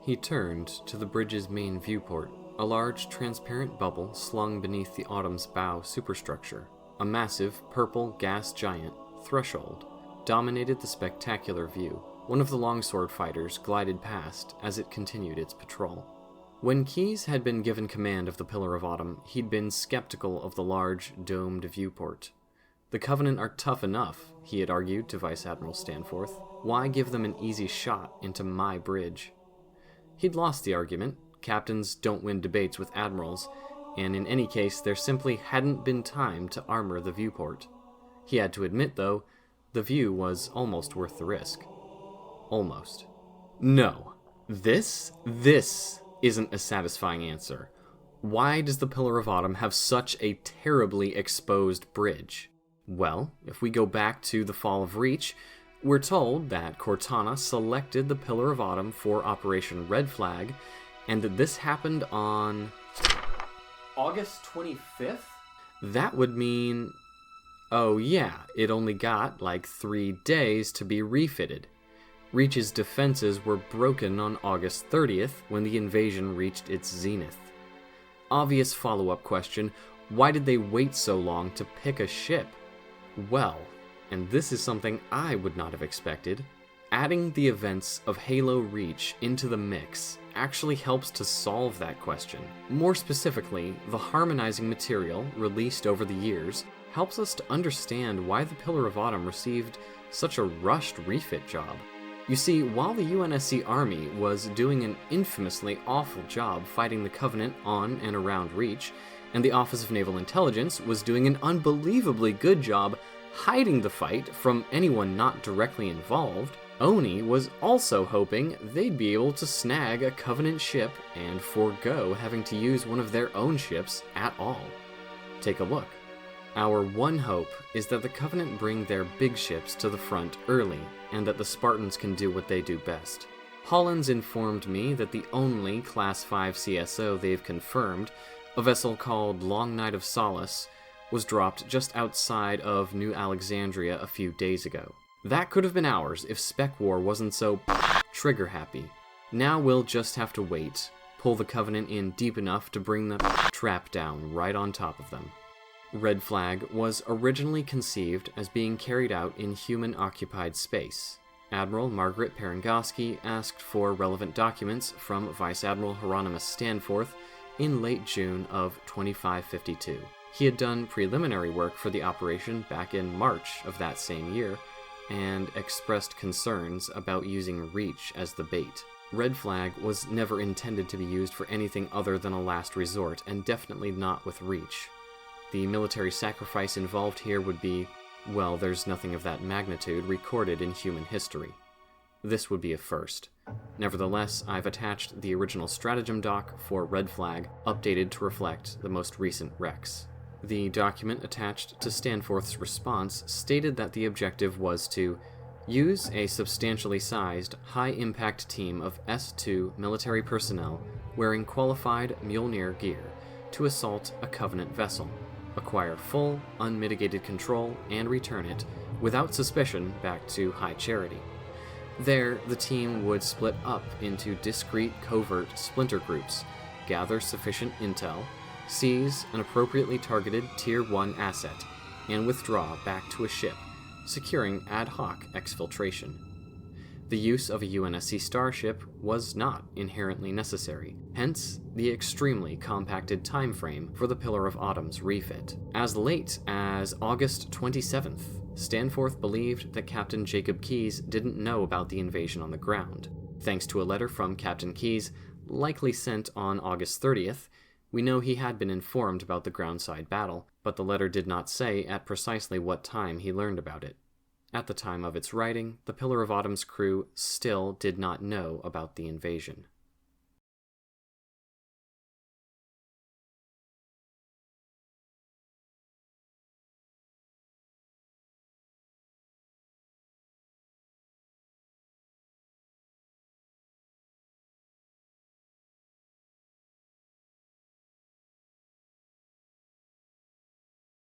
He turned to the bridge's main viewport, a large, transparent bubble slung beneath the Autumn's bow superstructure. A massive, purple gas giant, Threshold, dominated the spectacular view. One of the longsword fighters glided past as it continued its patrol. When Keyes had been given command of the Pillar of Autumn, he'd been skeptical of the large, domed viewport. The Covenant are tough enough, he had argued to Vice Admiral Stanforth. Why give them an easy shot into my bridge? He'd lost the argument. Captains don't win debates with admirals, and in any case, there simply hadn't been time to armor the viewport. He had to admit, though, the view was almost worth the risk. Almost. No. This isn't a satisfying answer. Why does the Pillar of Autumn have such a terribly exposed bridge? Well, if we go back to the fall of Reach, we're told that Cortana selected the Pillar of Autumn for Operation Red Flag, and that this happened on August 25th? That would mean... oh yeah, it only got like 3 days to be refitted. Reach's defenses were broken on August 30th when the invasion reached its zenith. Obvious follow-up question, why did they wait so long to pick a ship? Well, and this is something I would not have expected, adding the events of Halo Reach into the mix actually helps to solve that question. More specifically, the harmonizing material released over the years helps us to understand why the Pillar of Autumn received such a rushed refit job. You see, while the UNSC Army was doing an infamously awful job fighting the Covenant on and around Reach, and the Office of Naval Intelligence was doing an unbelievably good job hiding the fight from anyone not directly involved, Oni was also hoping they'd be able to snag a Covenant ship and forego having to use one of their own ships at all. Take a look. Our one hope is that the Covenant bring their big ships to the front early, and that the Spartans can do what they do best. Hollins informed me that the only Class 5 CSO they've confirmed, a vessel called Long Night of Solace, was dropped just outside of New Alexandria a few days ago. That could have been ours if Spec War wasn't so trigger-happy. Now we'll just have to wait, pull the Covenant in deep enough to bring the trap down right on top of them. Red Flag was originally conceived as being carried out in human-occupied space. Admiral Margaret Perengoski asked for relevant documents from Vice Admiral Hieronymus Stanforth in late June of 2552. He had done preliminary work for the operation back in March of that same year, and expressed concerns about using Reach as the bait. Red Flag was never intended to be used for anything other than a last resort, and definitely not with Reach. The military sacrifice involved here would be, well, there's nothing of that magnitude recorded in human history. This would be a first. Nevertheless, I've attached the original stratagem doc for Red Flag, updated to reflect the most recent recs. The document attached to Stanforth's response stated that the objective was to use a substantially sized, high-impact team of S2 military personnel wearing qualified Mjolnir gear to assault a Covenant vessel, acquire full, unmitigated control, and return it, without suspicion, back to High Charity. There, the team would split up into discrete, covert splinter groups, gather sufficient intel, seize an appropriately targeted Tier 1 asset, and withdraw back to a ship, securing ad hoc exfiltration. The use of a UNSC starship was not inherently necessary, hence the extremely compacted time frame for the Pillar of Autumn's refit. As late as August 27th, Stanforth believed that Captain Jacob Keyes didn't know about the invasion on the ground. Thanks to a letter from Captain Keyes, likely sent on August 30th, we know he had been informed about the groundside battle, but the letter did not say at precisely what time he learned about it. At the time of its writing, the Pillar of Autumn's crew still did not know about the invasion.